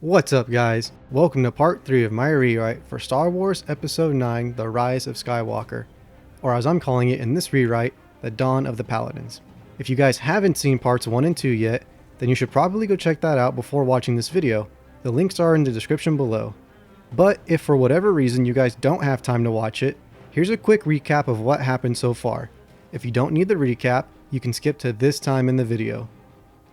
What's up, guys? Welcome to part 3 of my rewrite for Star Wars Episode 9, The Rise of Skywalker, or as I'm calling it in this rewrite, The Dawn of the Paladins. If you guys haven't seen parts 1 and 2 yet, then you should probably go check that out before watching this video. The links are in the description below. But if for whatever reason you guys don't have time to watch it, here's a quick recap of what happened so far. If you don't need the recap, you can skip to this time in the video.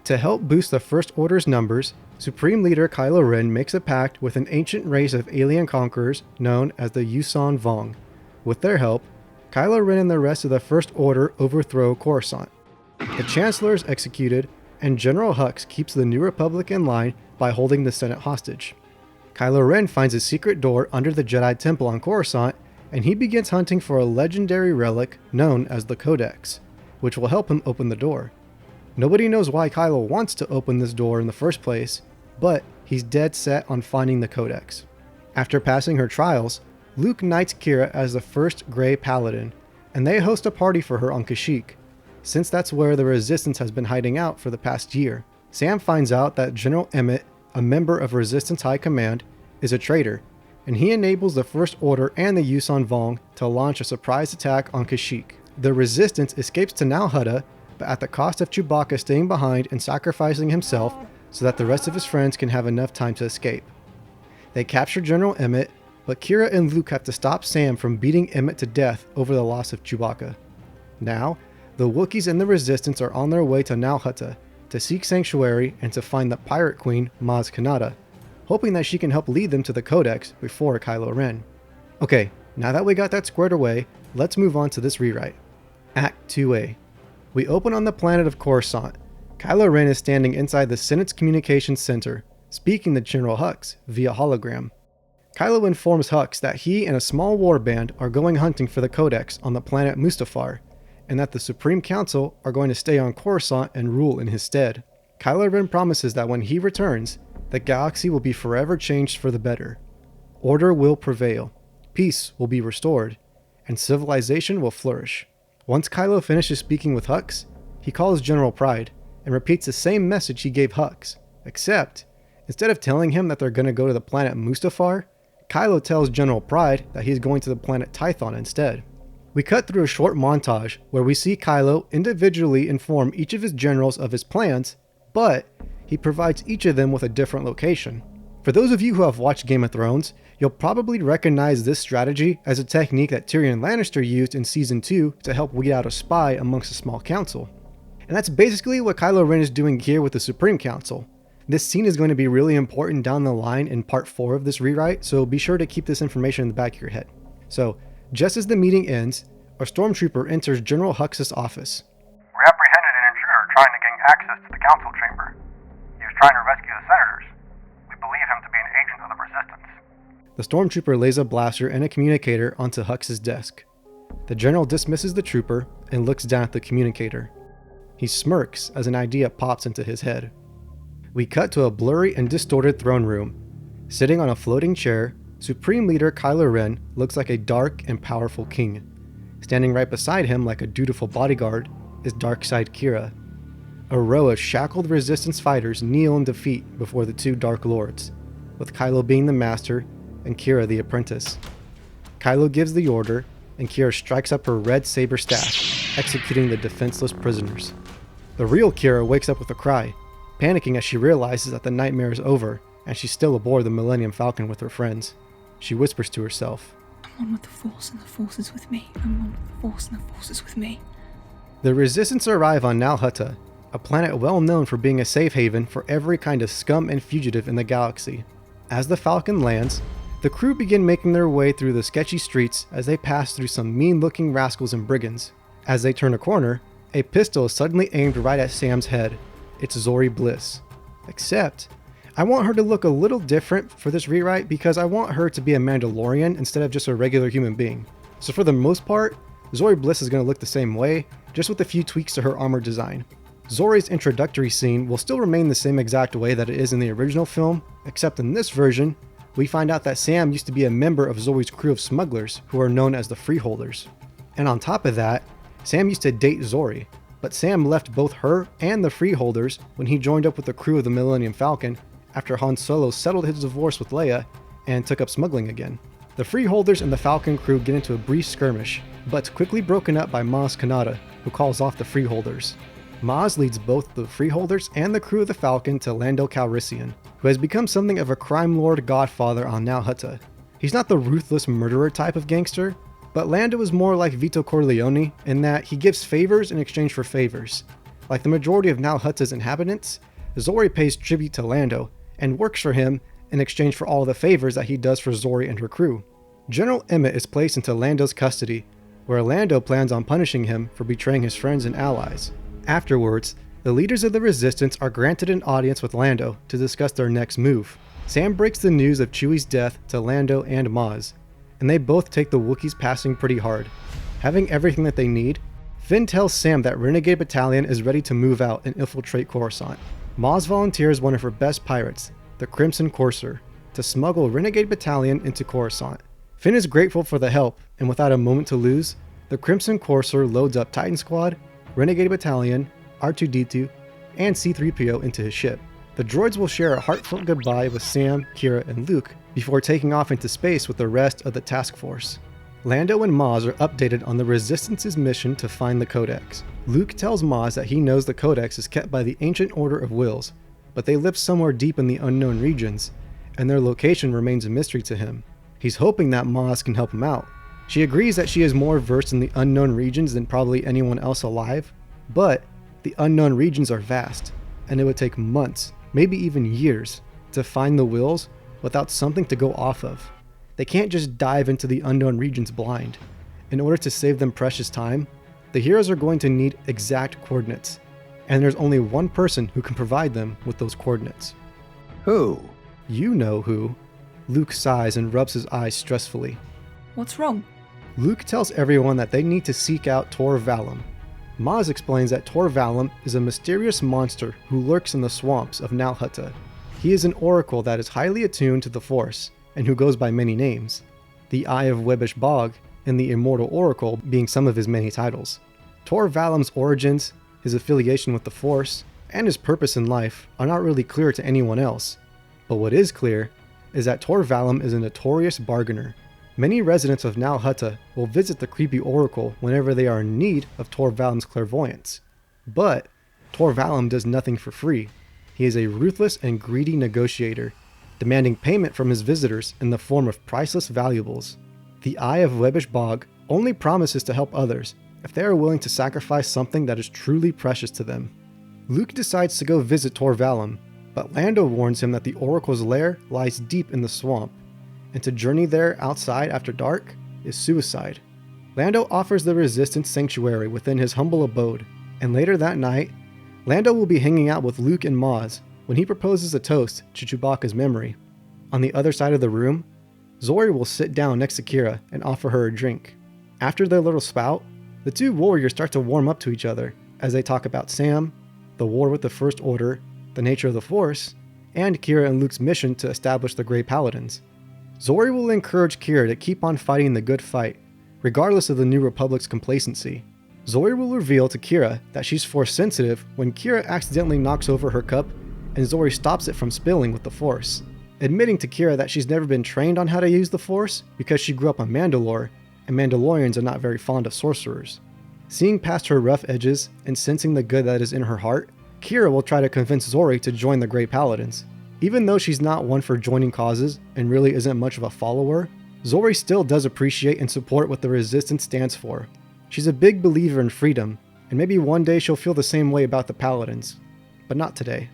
To help boost the First Order's numbers, Supreme Leader Kylo Ren makes a pact with an ancient race of alien conquerors known as the Yuuzhan Vong. With their help, Kylo Ren and the rest of the First Order overthrow Coruscant. The Chancellor is executed, and General Hux keeps the New Republic in line by holding the Senate hostage. Kylo Ren finds a secret door under the Jedi Temple on Coruscant, and he begins hunting for a legendary relic known as the Codex, which will help him open the door. Nobody knows why Kylo wants to open this door in the first place, but he's dead set on finding the Codex. After passing her trials, Luke knights Qi'ra as the first Grey Paladin, and they host a party for her on Kashyyyk, since that's where the Resistance has been hiding out for the past year. Sam finds out that General Emmett, a member of Resistance High Command, is a traitor, and he enables the First Order and the Yuuzhan Vong to launch a surprise attack on Kashyyyk. The Resistance escapes to Nal Hutta, but at the cost of Chewbacca staying behind and sacrificing himself so that the rest of his friends can have enough time to escape. They capture General Emmett, but Qi'ra and Luke have to stop Sam from beating Emmett to death over the loss of Chewbacca. Now, the Wookiees and the Resistance are on their way to Nal Hutta to seek sanctuary and to find the Pirate Queen, Maz Kanata, hoping that she can help lead them to the Codex before Kylo Ren. Okay, now that we got that squared away, let's move on to this rewrite. Act 2A. We open on the planet of Coruscant. Kylo Ren is standing inside the Senate's Communications Center, speaking to General Hux via hologram. Kylo informs Hux that he and a small warband are going hunting for the Codex on the planet Mustafar, and that the Supreme Council are going to stay on Coruscant and rule in his stead. Kylo Ren promises that when he returns, the galaxy will be forever changed for the better. Order will prevail, peace will be restored, and civilization will flourish. Once Kylo finishes speaking with Hux, he calls General Pryde and repeats the same message he gave Hux, except instead of telling him that they're going to go to the planet Mustafar, Kylo tells General Pryde that he's going to the planet Tython instead. We cut through a short montage where we see Kylo individually inform each of his generals of his plans, but he provides each of them with a different location. For those of you who have watched Game of Thrones, you'll probably recognize this strategy as a technique that Tyrion Lannister used in Season 2 to help weed out a spy amongst a small council. And that's basically what Kylo Ren is doing here with the Supreme Council. This scene is going to be really important down the line in part 4 of this rewrite, so be sure to keep this information in the back of your head. So, just as the meeting ends, a stormtrooper enters General Hux's office. We apprehended an intruder trying to gain access to the council chamber. He was trying to rescue the senators. We believe him to be an agent of the Resistance. The stormtrooper lays a blaster and a communicator onto Hux's desk. The general dismisses the trooper and looks down at the communicator. He smirks as an idea pops into his head. We cut to a blurry and distorted throne room. Sitting on a floating chair, Supreme Leader Kylo Ren looks like a dark and powerful king. Standing right beside him like a dutiful bodyguard is Darkside Qi'ra. A row of shackled Resistance fighters kneel in defeat before the two Dark Lords, with Kylo being the master and Qi'ra the apprentice. Kylo gives the order, and Qi'ra strikes up her red saber staff, executing the defenseless prisoners. The real Qi'ra wakes up with a cry, panicking as she realizes that the nightmare is over and she's still aboard the Millennium Falcon with her friends. She whispers to herself, "I'm one with the Force and the Force is with me. I'm one with the Force and the Force is with me." The Resistance arrive on Nal Hutta, a planet well known for being a safe haven for every kind of scum and fugitive in the galaxy. As the Falcon lands, the crew begin making their way through the sketchy streets as they pass through some mean-looking rascals and brigands. As they turn a corner, a pistol is suddenly aimed right at Sam's head. It's Zorii Bliss. Except, I want her to look a little different for this rewrite because I want her to be a Mandalorian instead of just a regular human being. So for the most part, Zorii Bliss is going to look the same way, just with a few tweaks to her armor design. Zori's introductory scene will still remain the same exact way that it is in the original film, except in this version, we find out that Sam used to be a member of Zori's crew of smugglers who are known as the Freeholders. And on top of that, Sam used to date Zorii, but Sam left both her and the Freeholders when he joined up with the crew of the Millennium Falcon after Han Solo settled his divorce with Leia and took up smuggling again. The Freeholders and the Falcon crew get into a brief skirmish, but it's quickly broken up by Maz Kanata, who calls off the Freeholders. Maz leads both the Freeholders and the crew of the Falcon to Lando Calrissian, who has become something of a crime lord godfather on Nal Hutta. He's not the ruthless murderer type of gangster, but Lando is more like Vito Corleone in that he gives favors in exchange for favors. Like the majority of Nal Hutta's inhabitants, Zorii pays tribute to Lando and works for him in exchange for all the favors that he does for Zorii and her crew. General Emmett is placed into Lando's custody, where Lando plans on punishing him for betraying his friends and allies. Afterwards, the leaders of the Resistance are granted an audience with Lando to discuss their next move. Sam breaks the news of Chewie's death to Lando and Maz, and they both take the Wookiees passing pretty hard. Having everything that they need, Finn tells Sam that Renegade Battalion is ready to move out and infiltrate Coruscant. Maz volunteers one of her best pirates, the Crimson Courser, to smuggle Renegade Battalion into Coruscant. Finn is grateful for the help, and without a moment to lose, the Crimson Courser loads up Titan Squad, Renegade Battalion, R2-D2, and C-3PO into his ship. The droids will share a heartfelt goodbye with Sam, Kira, and Luke before taking off into space with the rest of the task force. Lando and Maz are updated on the Resistance's mission to find the Codex. Luke tells Maz that he knows the Codex is kept by the Ancient Order of Wills, but they live somewhere deep in the unknown regions, and their location remains a mystery to him. He's hoping that Maz can help him out. She agrees that she is more versed in the unknown regions than probably anyone else alive, but the unknown regions are vast, and it would take months, maybe even years, to find the Wills without something to go off of. They can't just dive into the unknown regions blind. In order to save them precious time, the heroes are going to need exact coordinates, and there's only one person who can provide them with those coordinates. Who? You know who. Luke sighs and rubs his eyes stressfully. What's wrong? Luke tells everyone that they need to seek out Tor Valum. Maz explains that Tor Valum is a mysterious monster who lurks in the swamps of Nal Hutta. He is an oracle that is highly attuned to the Force, and who goes by many names, the Eye of Webbish Bog and the Immortal Oracle being some of his many titles. Tor Valum's origins, his affiliation with the Force, and his purpose in life are not really clear to anyone else, but what is clear is that Tor Valum is a notorious bargainer. Many residents of Nal Hutta will visit the creepy oracle whenever they are in need of Tor Valum's clairvoyance. But Tor Valum does nothing for free. He is a ruthless and greedy negotiator, demanding payment from his visitors in the form of priceless valuables. The Eye of Webbish Bog only promises to help others if they are willing to sacrifice something that is truly precious to them. Luke decides to go visit Tor Valum, but Lando warns him that the oracle's lair lies deep in the swamp, and to journey there outside after dark is suicide. Lando offers the Resistance sanctuary within his humble abode, and later that night, Lando will be hanging out with Luke and Maz when he proposes a toast to Chewbacca's memory. On the other side of the room, Zorii will sit down next to Kira and offer her a drink. After their little spout, the two warriors start to warm up to each other as they talk about Sam, the war with the First Order, the nature of the Force, and Kira and Luke's mission to establish the Grey Paladins. Zorii will encourage Kira to keep on fighting the good fight, regardless of the New Republic's complacency. Zorii will reveal to Kira that she's Force sensitive when Kira accidentally knocks over her cup and Zorii stops it from spilling with the Force, admitting to Kira that she's never been trained on how to use the Force because she grew up on Mandalore, and Mandalorians are not very fond of sorcerers. Seeing past her rough edges and sensing the good that is in her heart, Kira will try to convince Zorii to join the Grey Paladins. Even though she's not one for joining causes and really isn't much of a follower, Zorii still does appreciate and support what the Resistance stands for. She's a big believer in freedom, and maybe one day she'll feel the same way about the Paladins. But not today.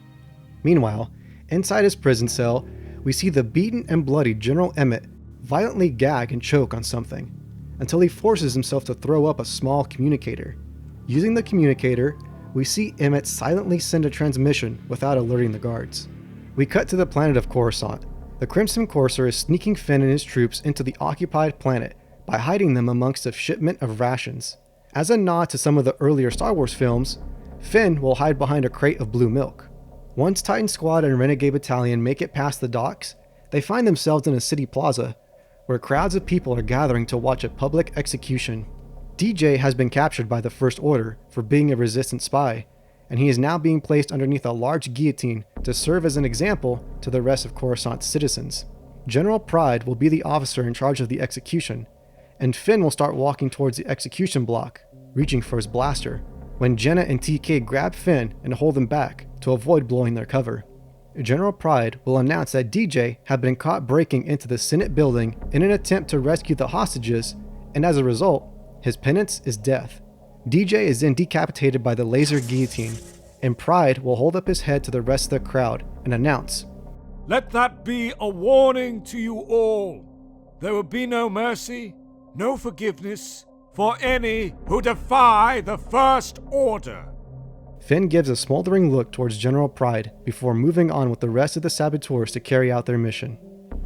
Meanwhile, inside his prison cell, we see the beaten and bloody General Emmett violently gag and choke on something, until he forces himself to throw up a small communicator. Using the communicator, we see Emmett silently send a transmission without alerting the guards. We cut to the planet of Coruscant. The Crimson Courser is sneaking Finn and his troops into the occupied planet by hiding them amongst a shipment of rations. As a nod to some of the earlier Star Wars films, Finn will hide behind a crate of blue milk. Once Titan Squad and Renegade Battalion make it past the docks, they find themselves in a city plaza, where crowds of people are gathering to watch a public execution. DJ has been captured by the First Order for being a Resistance spy, and he is now being placed underneath a large guillotine to serve as an example to the rest of Coruscant's citizens. General Pryde will be the officer in charge of the execution, and Finn will start walking towards the execution block, reaching for his blaster, when Jenna and TK grab Finn and hold him back to avoid blowing their cover. General Pryde will announce that DJ had been caught breaking into the Senate building in an attempt to rescue the hostages, and as a result, his penance is death. DJ is then decapitated by the laser guillotine, and Pryde will hold up his head to the rest of the crowd and announce, "Let that be a warning to you all. There will be no mercy, no forgiveness for any who defy the First Order." Finn gives a smoldering look towards General Pryde before moving on with the rest of the saboteurs to carry out their mission.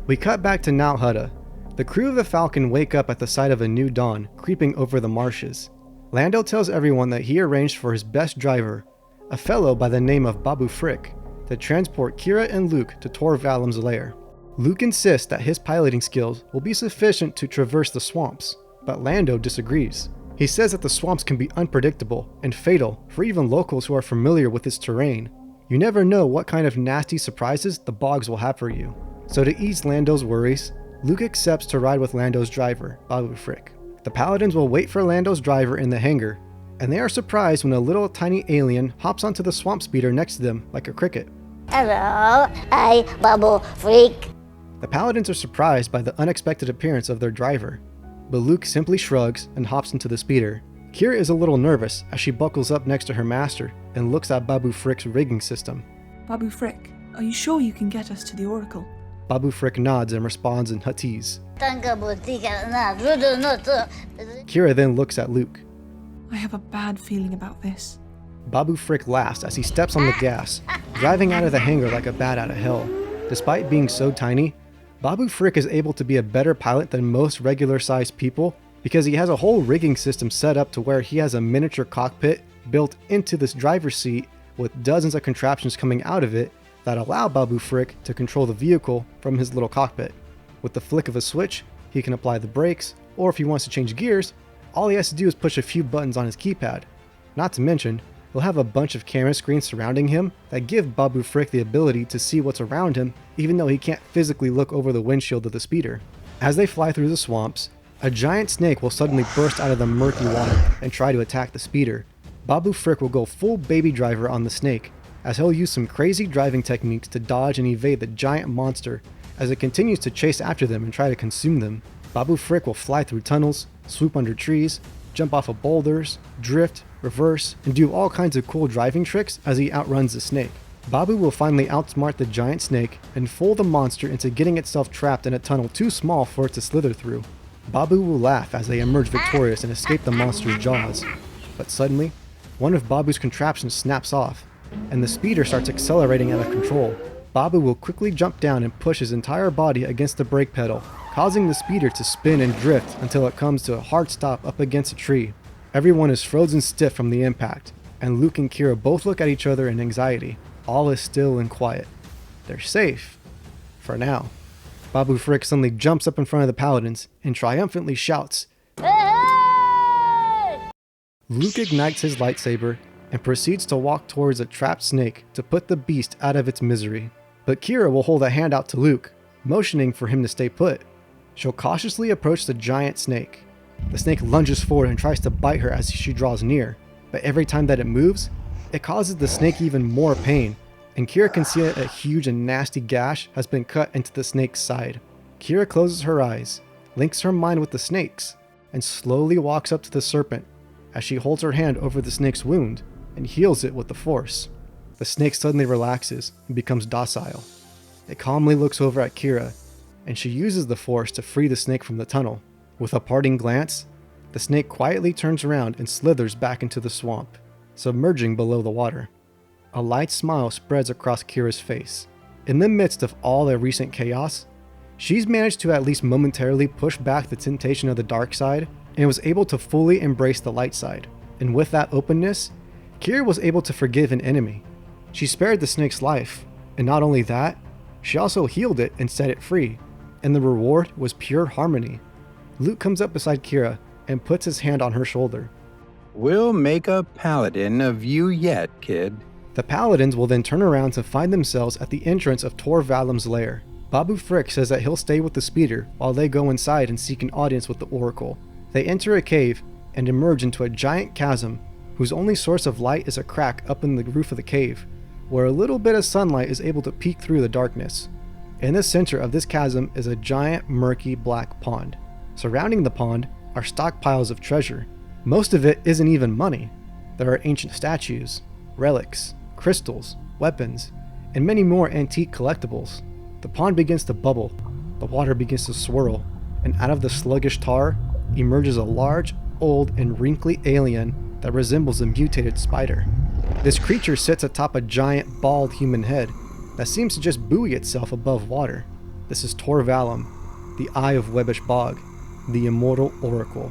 We cut back to Nal Hutta. The crew of the Falcon wake up at the sight of a new dawn creeping over the marshes. Lando tells everyone that he arranged for his best driver, a fellow by the name of Babu Frick, to transport Kira and Luke to Tor Valum's lair. Luke insists that his piloting skills will be sufficient to traverse the swamps, but Lando disagrees. He says that the swamps can be unpredictable and fatal for even locals who are familiar with its terrain. You never know what kind of nasty surprises the bogs will have for you. So to ease Lando's worries, Luke accepts to ride with Lando's driver, Babu Frick. The Paladins will wait for Lando's driver in the hangar, and they are surprised when a little tiny alien hops onto the swamp speeder next to them like a cricket. Hello, hi, Babu Frick. The Paladins are surprised by the unexpected appearance of their driver, but Luke simply shrugs and hops into the speeder. Kira is a little nervous as she buckles up next to her master and looks at Babu Frick's rigging system. Babu Frick, are you sure you can get us to the Oracle? Babu Frick nods and responds in Huttese. Kira then looks at Luke. I have a bad feeling about this. Babu Frick laughs as he steps on the gas, driving out of the hangar like a bat out of hell. Despite being so tiny, Babu Frick is able to be a better pilot than most regular-sized people because he has a whole rigging system set up to where he has a miniature cockpit built into this driver's seat with dozens of contraptions coming out of it that allow Babu Frick to control the vehicle from his little cockpit. With the flick of a switch, he can apply the brakes, or if he wants to change gears, all he has to do is push a few buttons on his keypad. Not to mention, he'll have a bunch of camera screens surrounding him that give Babu Frick the ability to see what's around him even though he can't physically look over the windshield of the speeder. As they fly through the swamps, a giant snake will suddenly burst out of the murky water and try to attack the speeder. Babu Frick will go full baby driver on the snake, as he'll use some crazy driving techniques to dodge and evade the giant monster as it continues to chase after them and try to consume them. Babu Frick will fly through tunnels, swoop under trees, jump off of boulders, drift, reverse, and do all kinds of cool driving tricks as he outruns the snake. Babu will finally outsmart the giant snake and fool the monster into getting itself trapped in a tunnel too small for it to slither through. Babu will laugh as they emerge victorious and escape the monster's jaws. But suddenly, one of Babu's contraptions snaps off, and the speeder starts accelerating out of control. Babu will quickly jump down and push his entire body against the brake pedal, causing the speeder to spin and drift until it comes to a hard stop up against a tree. Everyone is frozen stiff from the impact, and Luke and Kira both look at each other in anxiety. All is still and quiet. They're safe. For now. Babu Frick suddenly jumps up in front of the Paladins and triumphantly shouts, Hey! Luke ignites his lightsaber and proceeds to walk towards a trapped snake to put the beast out of its misery. But Kira will hold a hand out to Luke, motioning for him to stay put. She'll cautiously approach the giant snake. The snake lunges forward and tries to bite her as she draws near, but every time that it moves, it causes the snake even more pain, and Kira can see that a huge and nasty gash has been cut into the snake's side. Kira closes her eyes, links her mind with the snake's, and slowly walks up to the serpent as she holds her hand over the snake's wound and heals it with the force. The snake suddenly relaxes and becomes docile. It calmly looks over at Kira, and she uses the force to free the snake from the tunnel. With a parting glance, the snake quietly turns around and slithers back into the swamp, submerging below the water. A light smile spreads across Kira's face. In the midst of all the recent chaos, she's managed to at least momentarily push back the temptation of the dark side and was able to fully embrace the light side. And with that openness, Kira was able to forgive an enemy. She spared the snake's life, and not only that, she also healed it and set it free, and the reward was pure harmony. Luke comes up beside Kira and puts his hand on her shoulder. We'll make a paladin of you yet, kid. The paladins will then turn around to find themselves at the entrance of Tor Valum's lair. Babu Frick says that he'll stay with the speeder while they go inside and seek an audience with the Oracle. They enter a cave and emerge into a giant chasm whose only source of light is a crack up in the roof of the cave, where a little bit of sunlight is able to peek through the darkness. In the center of this chasm is a giant murky black pond. Surrounding the pond are stockpiles of treasure. Most of it isn't even money. There are ancient statues, relics, crystals, weapons, and many more antique collectibles. The pond begins to bubble, the water begins to swirl, and out of the sluggish tar emerges a large, old, and wrinkly alien that resembles a mutated spider. This creature sits atop a giant, bald human head that seems to just buoy itself above water. This is Tor Valum, the Eye of Webbish Bog, the immortal oracle.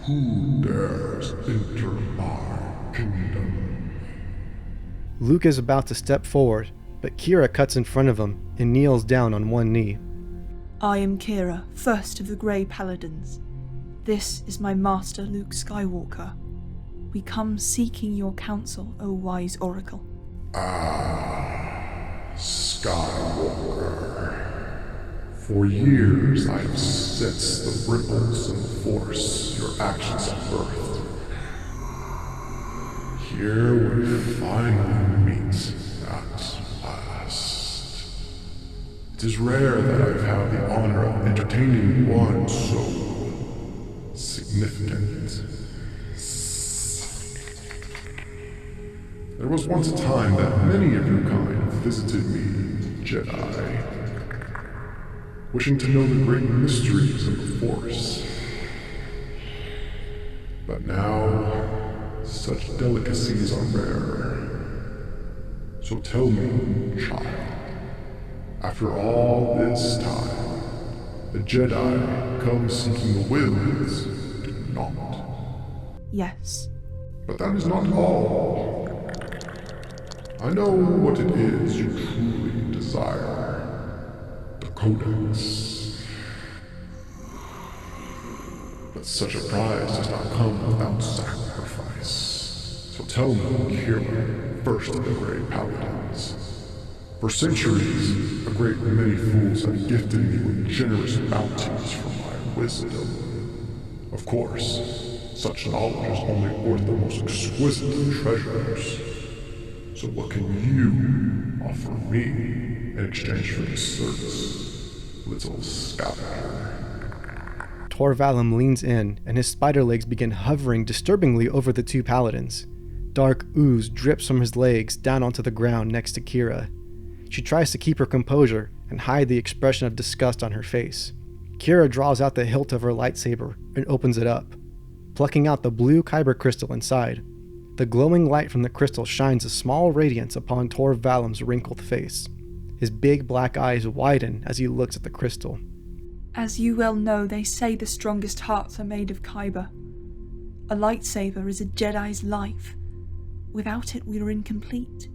Who dares enter my kingdom? Luke is about to step forward, but Kira cuts in front of him and kneels down on one knee. I am Kira, first of the Grey Paladins. This is my master, Luke Skywalker. We come seeking your counsel, O wise oracle. Skywalker. For years I have sensed the ripples and the force your actions have birthed. Here we finally meet at last. It is rare that I've had the honor of entertaining one so significant. There was once a time that many of your kind visited me, Jedi, wishing to know the great mysteries of the Force. But now, such delicacies are rare. So tell me, child, after all this time, the Jedi come seeking the wills, do not. Yes. But that is not all. I know what it is you truly desire. The Codex. But such a prize does not come without sacrifice. So tell me, Kira, first of the Grey Paladins. For centuries, a great many fools have gifted me with generous bounties for my wisdom. Of course, such knowledge is only worth the most exquisite of treasures. So what can you offer me in exchange for this service, little scavenger? Tor Valum leans in, and his spider legs begin hovering disturbingly over the two paladins. Dark ooze drips from his legs down onto the ground next to Kira. She tries to keep her composure and hide the expression of disgust on her face. Kira draws out the hilt of her lightsaber and opens it up, plucking out the blue kyber crystal inside. The glowing light from the crystal shines a small radiance upon Tor Valum's wrinkled face. His big black eyes widen as he looks at the crystal. As you well know, they say the strongest hearts are made of kyber. A lightsaber is a Jedi's life. Without it, we are incomplete.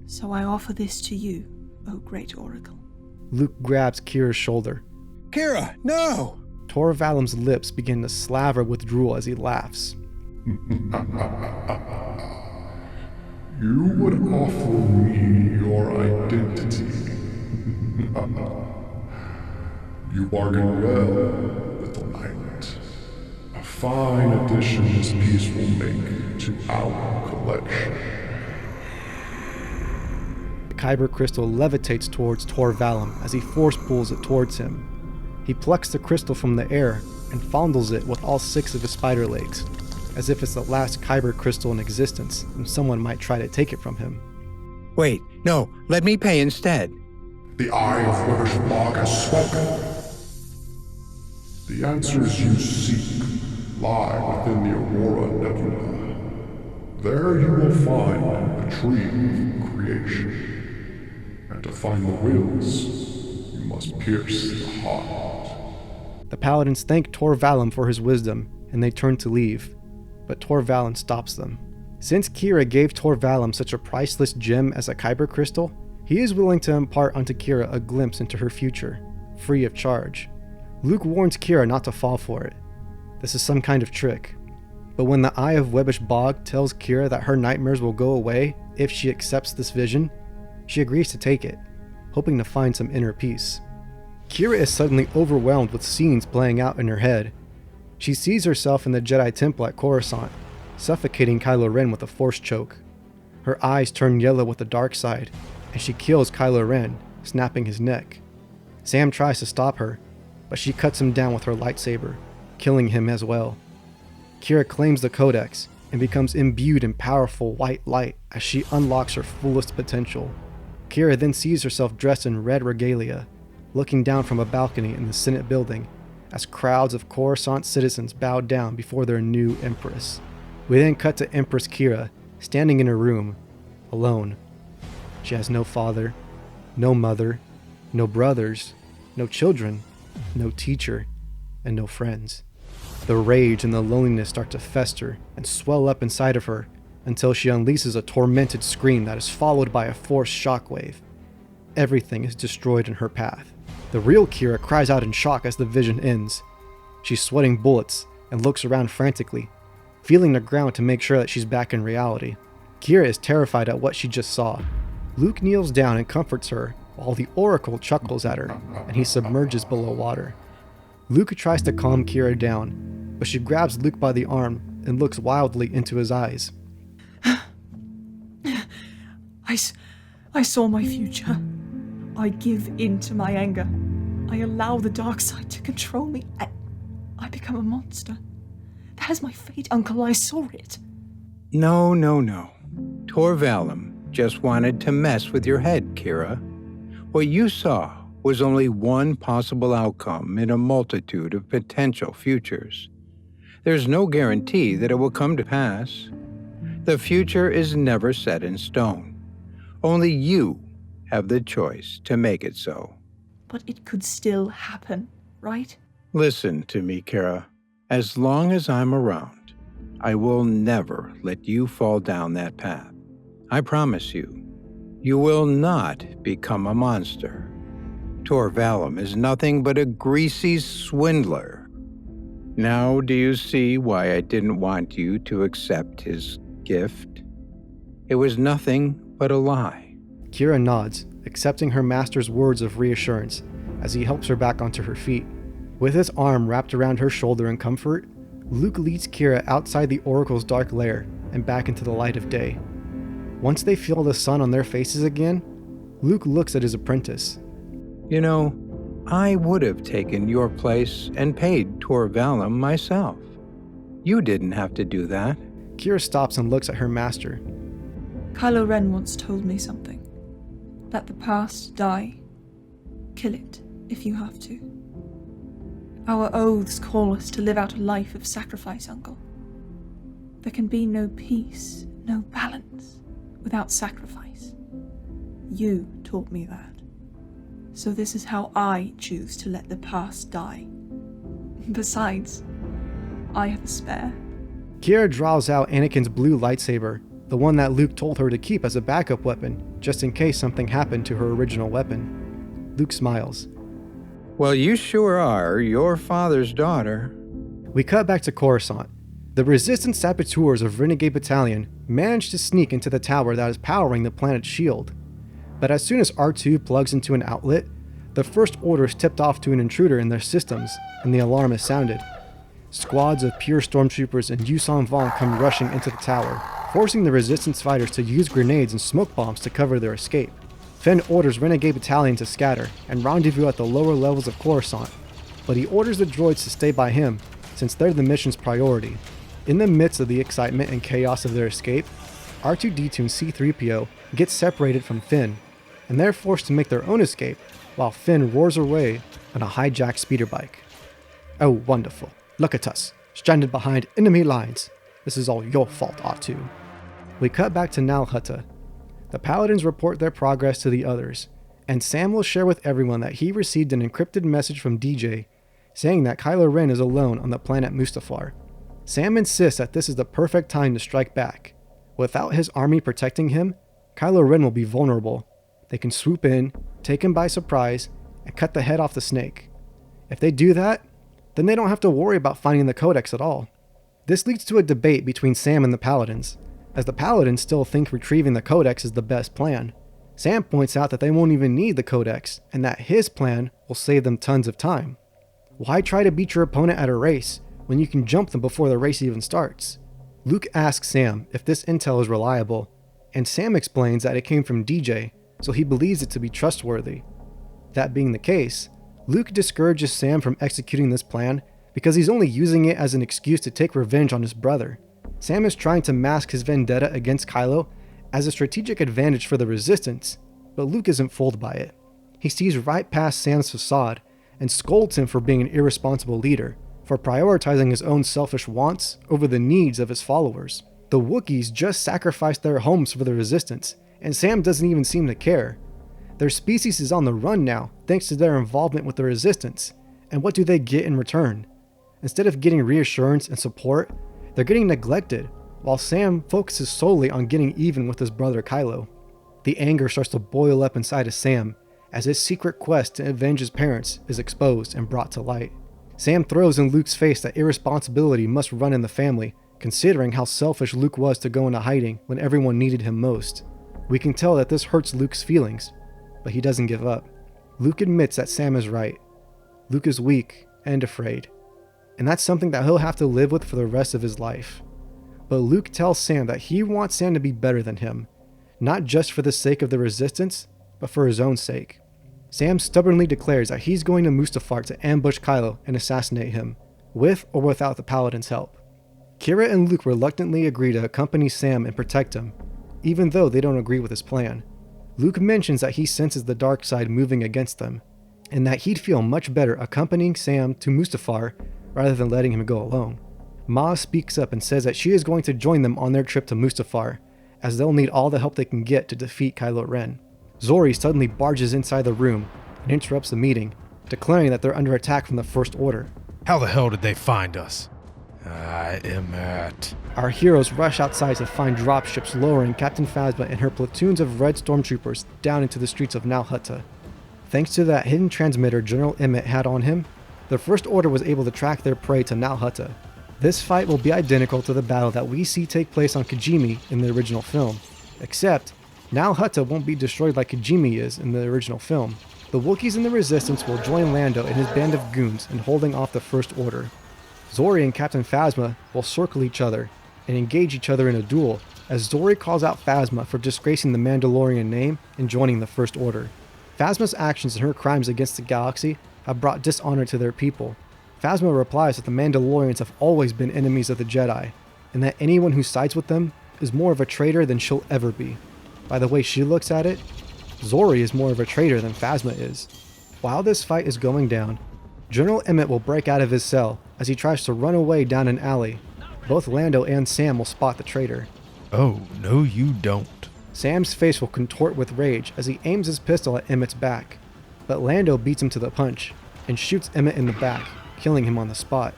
So I offer this to you, O great oracle. Luke grabs Kira's shoulder. Kira, no! Tor Valum's lips begin to slaver with drool as he laughs. You would offer me your identity. You bargain well, little knight. A fine addition this piece will make to our collection. The kyber crystal levitates towards Tor Valum as he force pulls it towards him. He plucks the crystal from the air and fondles it with all 6 of his spider legs, as if it's the last kyber crystal in existence and someone might try to take it from him. Wait, no, let me pay instead. The Eye of Webbish Bog has spoken. The answers you seek lie within the Aurora Nebula. There you will find the tree of creation. And to find the wills, you must pierce the heart. The paladins thank Tor Valum for his wisdom, and they turn to leave, but Tor Valum stops them. Since Kira gave Tor Valum such a priceless gem as a kyber crystal, he is willing to impart unto Kira a glimpse into her future, free of charge. Luke warns Kira not to fall for it. This is some kind of trick. But when the Eye of Webbish Bog tells Kira that her nightmares will go away if she accepts this vision, she agrees to take it, hoping to find some inner peace. Kira is suddenly overwhelmed with scenes playing out in her head. She sees herself in the Jedi Temple at Coruscant, suffocating Kylo Ren with a Force choke. Her eyes turn yellow with the dark side, and she kills Kylo Ren, snapping his neck. Sam tries to stop her, but she cuts him down with her lightsaber, killing him as well. Kira claims the Codex and becomes imbued in powerful white light as she unlocks her fullest potential. Kira then sees herself dressed in red regalia, looking down from a balcony in the Senate building as crowds of Coruscant citizens bow down before their new Empress. We then cut to Empress Kira standing in her room, alone. She has no father, no mother, no brothers, no children, no teacher, and no friends. The rage and the loneliness start to fester and swell up inside of her until she unleashes a tormented scream that is followed by a Force shockwave. Everything is destroyed in her path. The real Kira cries out in shock as the vision ends. She's sweating bullets and looks around frantically, feeling the ground to make sure that she's back in reality. Kira is terrified at what she just saw. Luke kneels down and comforts her while the Oracle chuckles at her and he submerges below water. Luke tries to calm Kira down, but she grabs Luke by the arm and looks wildly into his eyes. I saw my future. I give in to my anger. I allow the dark side to control me. I become a monster. That is my fate, Uncle. I saw it. No. Tor Valum just wanted to mess with your head, Kira. What you saw was only one possible outcome in a multitude of potential futures. There's no guarantee that it will come to pass. The future is never set in stone. Only you have the choice to make it so. But it could still happen, right? Listen to me, Kira. As long as I'm around, I will never let you fall down that path. I promise you, you will not become a monster. Tor Valum is nothing but a greasy swindler. Now do you see why I didn't want you to accept his gift? It was nothing but a lie. Kira nods, accepting her master's words of reassurance as he helps her back onto her feet. With his arm wrapped around her shoulder in comfort, Luke leads Kira outside the Oracle's dark lair and back into the light of day. Once they feel the sun on their faces again, Luke looks at his apprentice. You know, I would have taken your place and paid Tor Valum myself. You didn't have to do that. Kira stops and looks at her master. Kylo Ren once told me something. Let the past die. Kill it, if you have to. Our oaths call us to live out a life of sacrifice, Uncle. There can be no peace, no balance, without sacrifice. You taught me that. So this is how I choose to let the past die. Besides, I have a spare. Kira draws out Anakin's blue lightsaber, the one that Luke told her to keep as a backup weapon, just in case something happened to her original weapon. Luke smiles. Well, you sure are your father's daughter. We cut back to Coruscant. The Resistance saboteurs of Renegade Battalion managed to sneak into the tower that is powering the planet's shield. But as soon as R2 plugs into an outlet, the First Order is tipped off to an intruder in their systems, and the alarm is sounded. Squads of pure stormtroopers and Yuuzhan Vong come rushing into the tower, forcing the Resistance fighters to use grenades and smoke bombs to cover their escape. Fenn orders Renegade Battalion to scatter and rendezvous at the lower levels of Coruscant, but he orders the droids to stay by him, since they're the mission's priority. In the midst of the excitement and chaos of their escape, R2-D2 and C-3PO get separated from Finn, and they're forced to make their own escape, while Finn roars away on a hijacked speeder bike. Oh, wonderful. Look at us, stranded behind enemy lines. This is all your fault, R2. We cut back to Nal Hutta. The Paladins report their progress to the others, and Sam will share with everyone that he received an encrypted message from DJ saying that Kylo Ren is alone on the planet Mustafar. Sam insists that this is the perfect time to strike back. Without his army protecting him, Kylo Ren will be vulnerable. They can swoop in, take him by surprise, and cut the head off the snake. If they do that, then they don't have to worry about finding the Codex at all. This leads to a debate between Sam and the Paladins, as the Paladins still think retrieving the Codex is the best plan. Sam points out that they won't even need the Codex, and that his plan will save them tons of time. Why try to beat your opponent at a race when you can jump them before the race even starts? Luke asks Sam if this intel is reliable, and Sam explains that it came from DJ, so he believes it to be trustworthy. That being the case, Luke discourages Sam from executing this plan because he's only using it as an excuse to take revenge on his brother. Sam is trying to mask his vendetta against Kylo as a strategic advantage for the Resistance, but Luke isn't fooled by it. He sees right past Sam's facade and scolds him for being an irresponsible leader, for prioritizing his own selfish wants over the needs of his followers. The Wookiees just sacrificed their homes for the Resistance, and Sam doesn't even seem to care. Their species is on the run now thanks to their involvement with the Resistance, and what do they get in return? Instead of getting reassurance and support, they're getting neglected, while Sam focuses solely on getting even with his brother Kylo. The anger starts to boil up inside of Sam as his secret quest to avenge his parents is exposed and brought to light. Sam throws in Luke's face that irresponsibility must run in the family, considering how selfish Luke was to go into hiding when everyone needed him most. We can tell that this hurts Luke's feelings, but he doesn't give up. Luke admits that Sam is right. Luke is weak and afraid, and that's something that he'll have to live with for the rest of his life. But Luke tells Sam that he wants Sam to be better than him, not just for the sake of the Resistance, but for his own sake. Sam stubbornly declares that he's going to Mustafar to ambush Kylo and assassinate him, with or without the Paladin's help. Kira and Luke reluctantly agree to accompany Sam and protect him, even though they don't agree with his plan. Luke mentions that he senses the dark side moving against them, and that he'd feel much better accompanying Sam to Mustafar rather than letting him go alone. Maz speaks up and says that she is going to join them on their trip to Mustafar, as they'll need all the help they can get to defeat Kylo Ren. Zori suddenly barges inside the room and interrupts the meeting, declaring that they're under attack from the First Order. How the hell did they find us? I am at... Our heroes rush outside to find dropships lowering Captain Phasma and her platoons of red stormtroopers down into the streets of Nal Hutta. Thanks to that hidden transmitter General Emmett had on him, the First Order was able to track their prey to Nal Hutta. This fight will be identical to the battle that we see take place on Kijimi in the original film, except Nal Hutta won't be destroyed like Kijimi is in the original film. The Wookiees and the Resistance will join Lando and his band of goons in holding off the First Order. Zori and Captain Phasma will circle each other and engage each other in a duel, as Zori calls out Phasma for disgracing the Mandalorian name and joining the First Order. Phasma's actions and her crimes against the galaxy have brought dishonor to their people. Phasma replies that the Mandalorians have always been enemies of the Jedi, and that anyone who sides with them is more of a traitor than she'll ever be. By the way she looks at it, Zori is more of a traitor than Phasma is. While this fight is going down, General Emmett will break out of his cell as he tries to run away down an alley. Both Lando and Sam will spot the traitor. Oh, no you don't. Sam's face will contort with rage as he aims his pistol at Emmett's back, but Lando beats him to the punch and shoots Emmett in the back, killing him on the spot.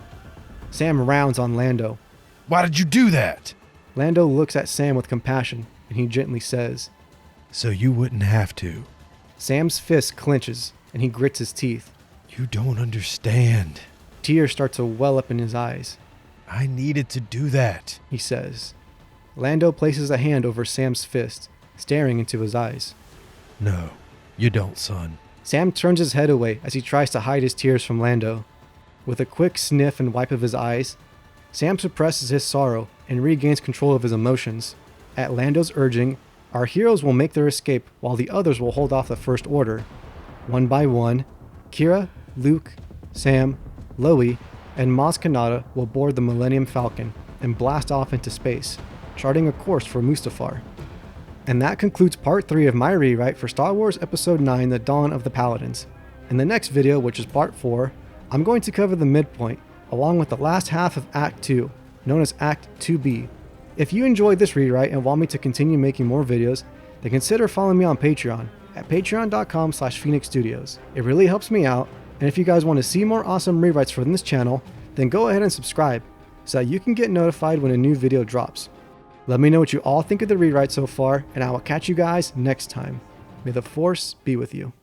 Sam rounds on Lando. Why did you do that? Lando looks at Sam with compassion, and he gently says, So you wouldn't have to. Sam's fist clenches, and he grits his teeth. You don't understand. Tears start to well up in his eyes. I needed to do that, he says. Lando places a hand over Sam's fist, staring into his eyes. No, you don't, son. Sam turns his head away as he tries to hide his tears from Lando. With a quick sniff and wipe of his eyes, Sam suppresses his sorrow and regains control of his emotions. At Lando's urging, our heroes will make their escape while the others will hold off the First Order. One by one, Kira, Luke, Sam, Loie, and Maz Kanata will board the Millennium Falcon and blast off into space, charting a course for Mustafar. And that concludes part 3 of my rewrite for Star Wars Episode 9, The Dawn of the Paladins. In the next video, which is part 4, I'm going to cover the midpoint, along with the last half of Act 2, known as Act 2B. If you enjoyed this rewrite and want me to continue making more videos, then consider following me on Patreon at patreon.com/PhoenixStudios. It really helps me out, and if you guys want to see more awesome rewrites from this channel, then go ahead and subscribe so that you can get notified when a new video drops. Let me know what you all think of the rewrite so far, and I will catch you guys next time. May the Force be with you.